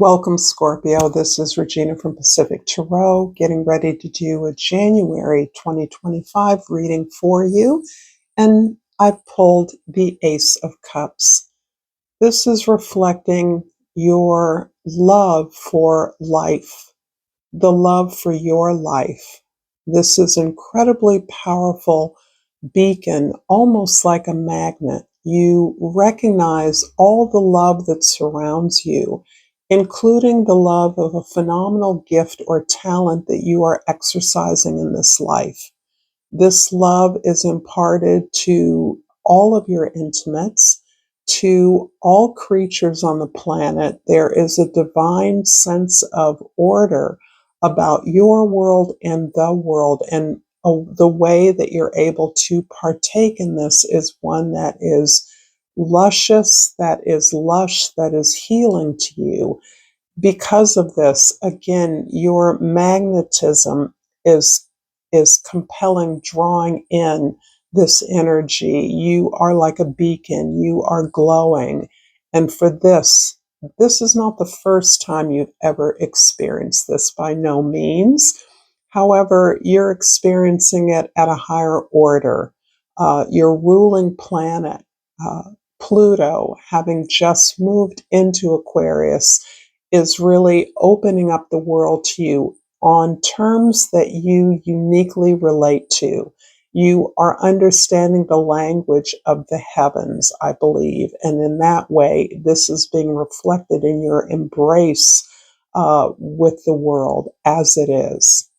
Welcome, Scorpio. This is Regina from Pacific Tarot, getting ready to do a January 2025 reading for you. And I've pulled the Ace of Cups. This is reflecting your love for life, the love for your life. This is incredibly powerful beacon, almost like a magnet. You recognize all the love that surrounds you, including the love of a phenomenal gift or talent that you are exercising in this life. This love is imparted to all of your intimates, to all creatures on the planet. There is a divine sense of order about your world and the world, and the way that you're able to partake in this is one that is luscious, that is lush, that is healing to you. Because of this, again, your magnetism is compelling, drawing in this energy. You are like a beacon, you are glowing. And for this is not the first time you've ever experienced this, by no means. However, you're experiencing it at a higher order. Your ruling planet, Pluto, having just moved into Aquarius, is really opening up the world to you on terms that you uniquely relate to. You are understanding the language of the heavens, I believe, and in that way, this is being reflected in your embrace with the world as it is.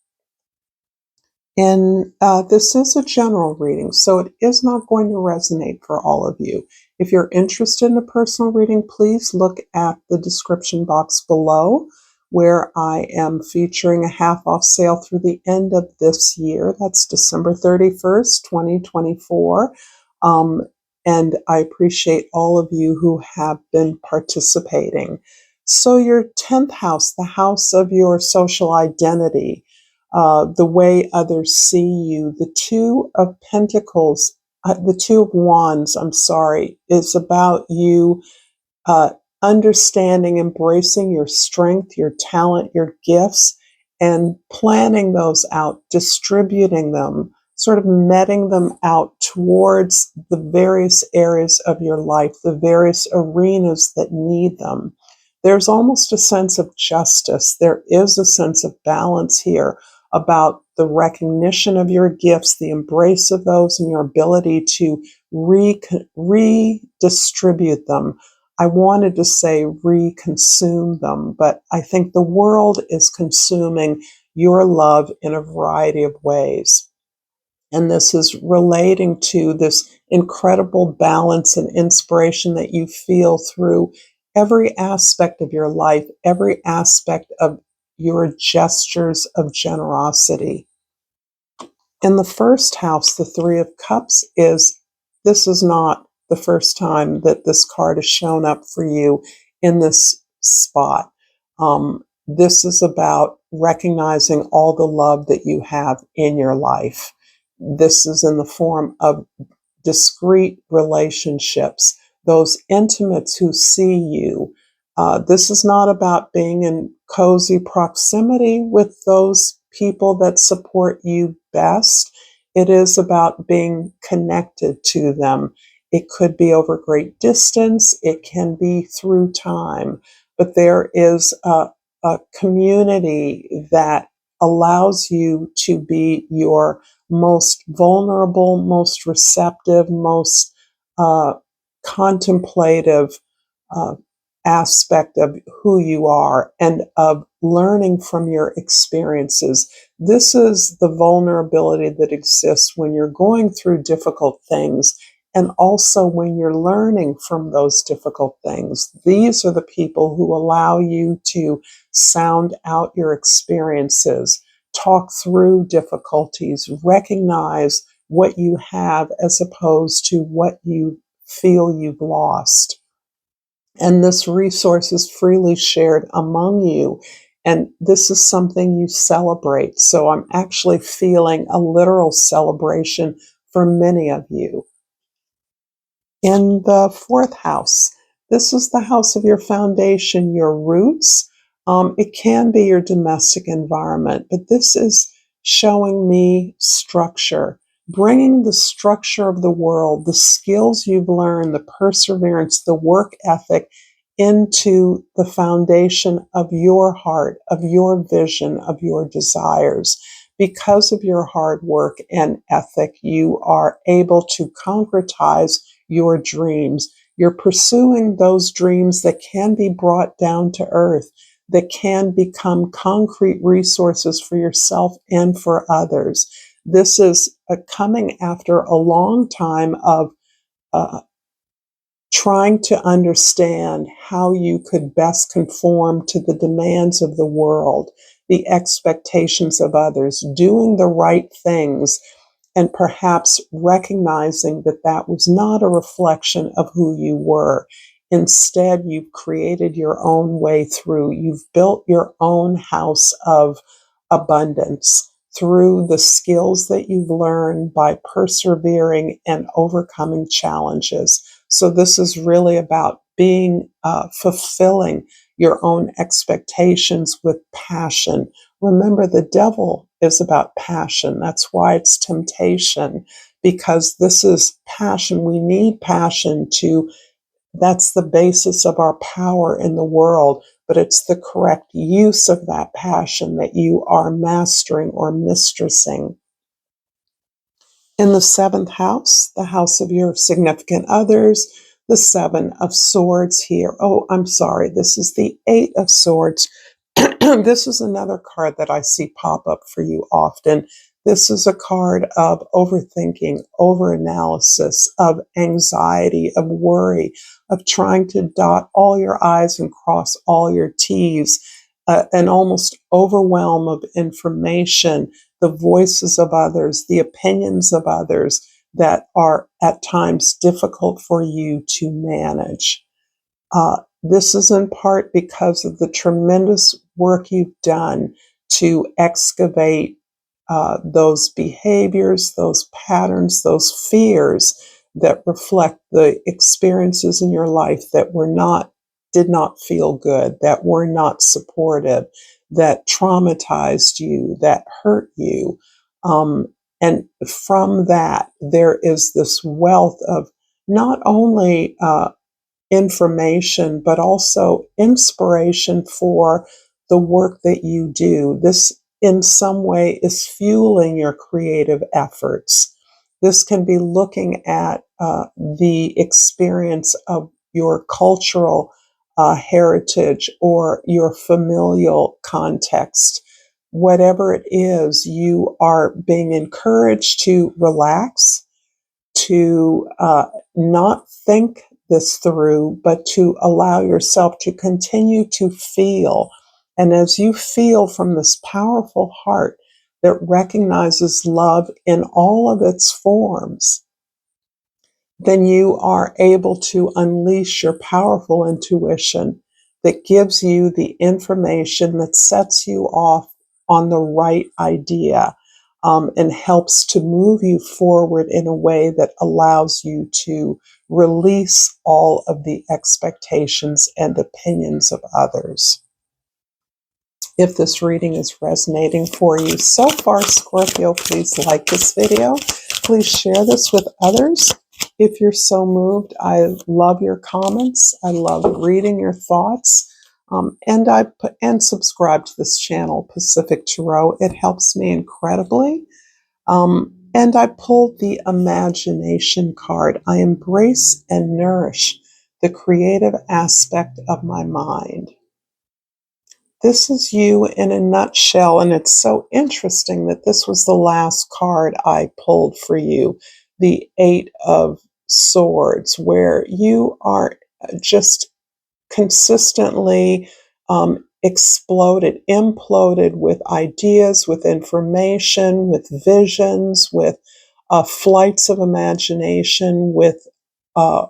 And this is a general reading, so it is not going to resonate for all of you. If you're interested in a personal reading, please look at the description box below, where I am featuring a half-off sale through the end of this year. That's December 31st, 2024. And I appreciate all of you who have been participating. So your 10th house, the house of your social identity, the way others see you. The Two of Pentacles, the Two of Wands, is about you understanding, embracing your strength, your talent, your gifts, and planning those out, distributing them, sort of meting them out towards the various areas of your life, the various arenas that need them. There's almost a sense of justice. There is a sense of balance here about the recognition of your gifts, the embrace of those, and your ability to redistribute them. I wanted to say reconsume them, but I think the world is consuming your love in a variety of ways. And this is relating to this incredible balance and inspiration that you feel through every aspect of your life, every aspect of your gestures of generosity. In the first house, the Three of Cups this is not the first time that this card has shown up for you in this spot. This is about recognizing all the love that you have in your life. This is in the form of discrete relationships, those intimates who see you. This is not about being in cozy proximity with those people that support you best. It is about being connected to them. It could be over great distance. It can be through time. But there is a community that allows you to be your most vulnerable, most receptive, most contemplative aspect of who you are and of learning from your experiences. This is the vulnerability that exists when you're going through difficult things and also when you're learning from those difficult things. These are the people who allow you to sound out your experiences, talk through difficulties, recognize what you have as opposed to what you feel you've lost. And this resource is freely shared among you. And this is something you celebrate. So I'm actually feeling a literal celebration for many of you. In the fourth house, this is the house of your foundation, your roots, It can be your domestic environment, but this is showing me structure, bringing the structure of the world, the skills you've learned, the perseverance, the work ethic into the foundation of your heart, of your vision, of your desires. Because of your hard work and ethic, you are able to concretize your dreams. You're pursuing those dreams that can be brought down to earth, that can become concrete resources for yourself and for others. This is coming after a long time of uh, trying to understand how you could best conform to the demands of the world, the expectations of others, doing the right things, and perhaps recognizing that that was not a reflection of who you were. Instead, you've created your own way through. You've built your own house of abundance through the skills that you've learned by persevering and overcoming challenges. So, this is really about being fulfilling your own expectations with passion. Remember, the devil is about passion. That's why it's temptation, because this is passion. We need passion to, that's the basis of our power in the world, but it's the correct use of that passion that you are mastering or mistressing. In the seventh house, the house of your significant others, the Seven of Swords here. Oh, I'm sorry. This is the Eight of Swords. This is another card that I see pop up for you often. This is a card of overthinking, overanalysis, of anxiety, of worry, of trying to dot all your I's and cross all your T's, an almost overwhelm of information, the voices of others, the opinions of others that are at times difficult for you to manage. This is in part because of the tremendous work you've done to excavate those behaviors, those patterns, those fears that reflect the experiences in your life that did not feel good, that were not supportive, that traumatized you, that hurt you. And from that, there is this wealth of not only information, but also inspiration for the work that you do. This, in some way, is fueling your creative efforts. This can be looking at the experience of your cultural heritage or your familial context. Whatever it is, you are being encouraged to relax, to not think this through, but to allow yourself to continue to feel. And as you feel from this powerful heart that recognizes love in all of its forms, then you are able to unleash your powerful intuition that gives you the information that sets you off on the right idea, and helps to move you forward in a way that allows you to release all of the expectations and opinions of others. If this reading is resonating for you so far, Scorpio, please like this video. Please share this with others. If you're so moved, I love your comments. I love reading your thoughts. And subscribe to this channel, Pacific Tarot. It helps me incredibly. And I pulled the imagination card. I embrace and nourish the creative aspect of my mind. This is you in a nutshell, and it's so interesting that this was the last card I pulled for you, the Eight of Swords, where you are just consistently imploded with ideas, with information, with visions, with flights of imagination, with uh,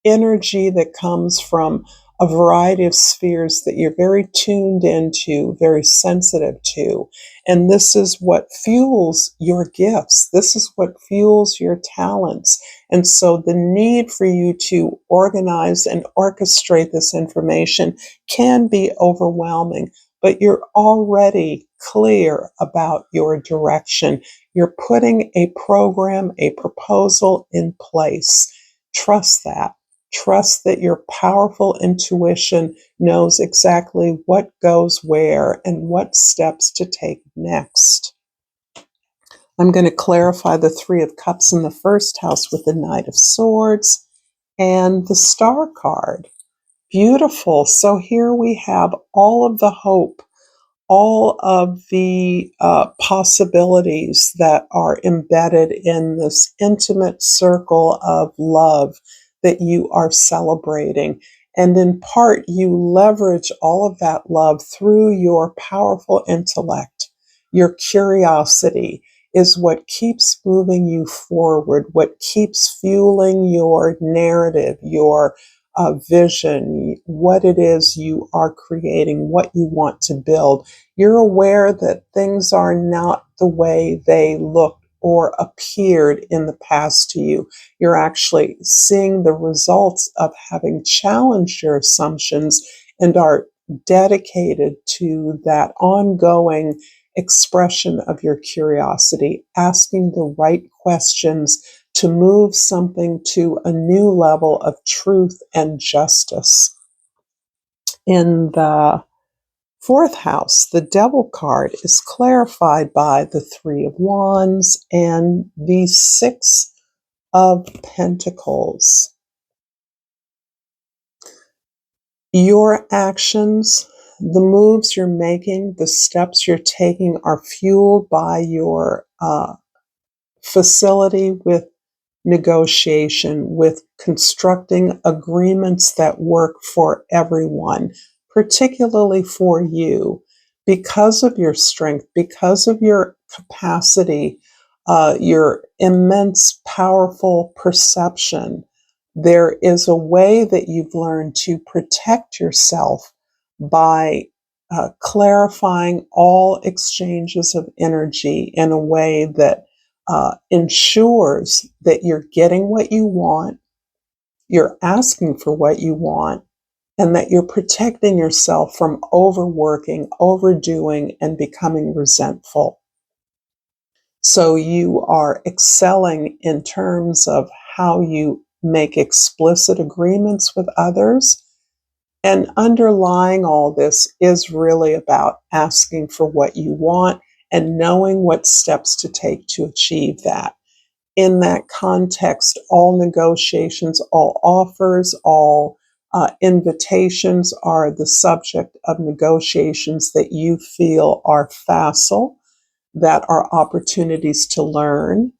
energy that comes from a variety of spheres that you're very tuned into, very sensitive to. And this is what fuels your gifts. This is what fuels your talents. And so the need for you to organize and orchestrate this information can be overwhelming, but you're already clear about your direction. You're putting a program, a proposal in place. Trust that. Trust that your powerful intuition knows exactly what goes where and what steps to take next. I'm going to clarify the Three of Cups in the first house with the Knight of Swords and the Star card. Beautiful. So here we have all of the hope, all of the possibilities that are embedded in this intimate circle of love that you are celebrating. And in part, you leverage all of that love through your powerful intellect. Your curiosity is what keeps moving you forward, what keeps fueling your narrative, your vision, what it is you are creating, what you want to build. You're aware that things are not the way they looked or appeared in the past to you. You're actually seeing the results of having challenged your assumptions and are dedicated to that ongoing expression of your curiosity, asking the right questions to move something to a new level of truth and justice. In the fourth house, the Devil card is clarified by the Three of Wands and the Six of Pentacles. Your actions, the moves you're making, the steps you're taking are fueled by your facility with negotiation, with constructing agreements that work for everyone, particularly for you, because of your strength, because of your capacity, your immense, powerful perception. There is a way that you've learned to protect yourself by clarifying all exchanges of energy in a way that ensures that you're getting what you want, you're asking for what you want, and that you're protecting yourself from overworking, overdoing, and becoming resentful. So you are excelling in terms of how you make explicit agreements with others. And underlying all this is really about asking for what you want and knowing what steps to take to achieve that. In that context, all negotiations, all offers, all invitations are the subject of negotiations that you feel are facile, that are opportunities to learn,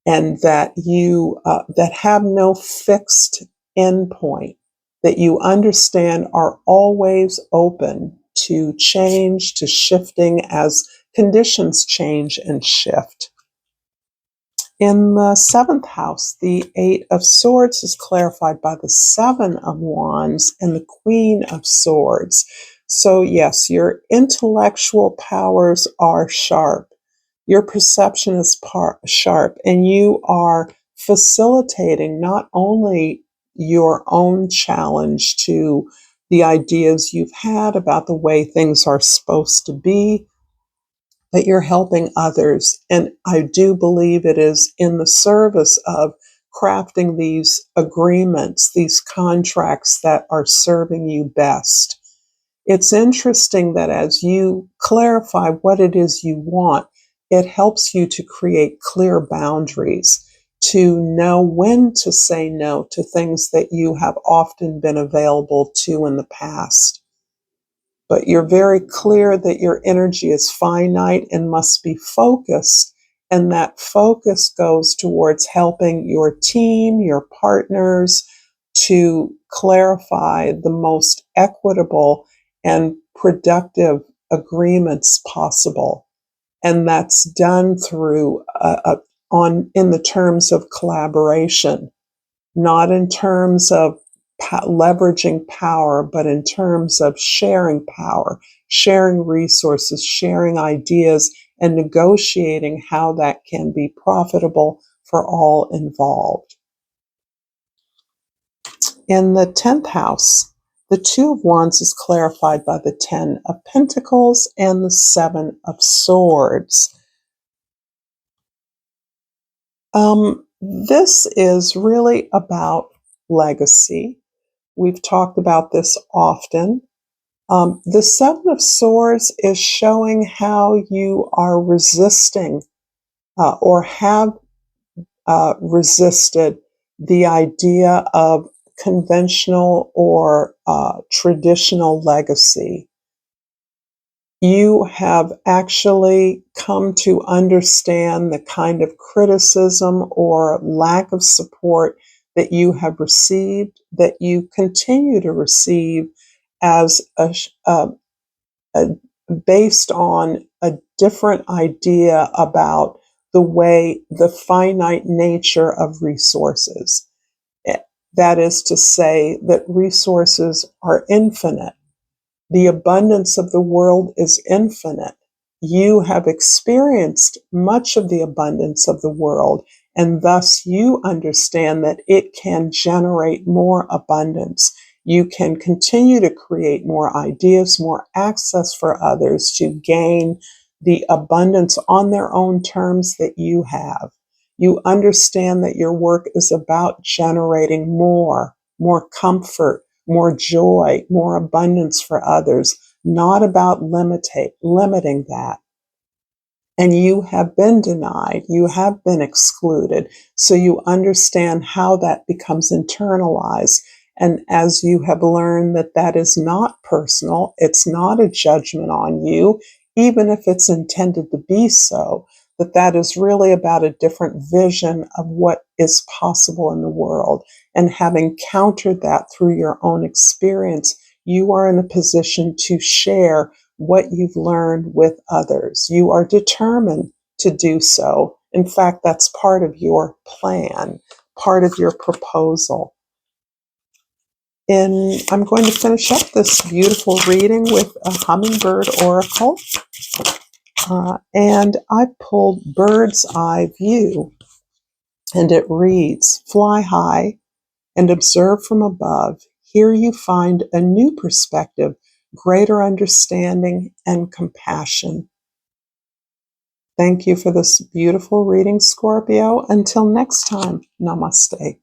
and that you that have no fixed endpoint, that you understand are always open to change, to shifting as conditions change and shift. In the seventh house, the Eight of Swords is clarified by the Seven of Wands and the Queen of Swords. So yes, your intellectual powers are sharp. Your perception is sharp, and you are facilitating not only your own challenge to the ideas you've had about the way things are supposed to be, but you're helping others. And I do believe it is in the service of crafting these agreements, these contracts that are serving you best. It's interesting that as you clarify what it is you want, it helps you to create clear boundaries, to know when to say no to things that you have often been available to in the past. But you're very clear that your energy is finite and must be focused, and that focus goes towards helping your team, your partners, to clarify the most equitable and productive agreements possible. And that's done through in the terms of collaboration, not in terms of leveraging power, but in terms of sharing power, sharing resources, sharing ideas, and negotiating how that can be profitable for all involved. In the 10th house, the Two of Wands is clarified by the 10 of Pentacles and the 7 of Swords. This is really about legacy. We've talked about this often. The Seven of Swords is showing how you are resisting or have resisted the idea of conventional or traditional legacy. You have actually come to understand the kind of criticism or lack of support that you have received, that you continue to receive as a based on a different idea about the way the finite nature of resources. That is to say that resources are infinite. The abundance of the world is infinite. You have experienced much of the abundance of the world, and thus you understand that it can generate more abundance. You can continue to create more ideas, more access for others to gain the abundance on their own terms that you have. You understand that your work is about generating more comfort, more joy, more abundance for others, not about limiting that. And you have been denied, you have been excluded, so you understand how that becomes internalized. And as you have learned that that is not personal, it's not a judgment on you, even if it's intended to be so, that is really about a different vision of what is possible in the world. And having countered that through your own experience, you are in a position to share what you've learned with others. You are determined to do so. In fact, that's part of your plan, part of your proposal. I'm going to finish up this beautiful reading with a hummingbird oracle. And I pulled Bird's Eye View, and it reads, "Fly high and observe from above. Here you find a new perspective, greater understanding, and compassion." Thank you for this beautiful reading, Scorpio. Until next time, namaste.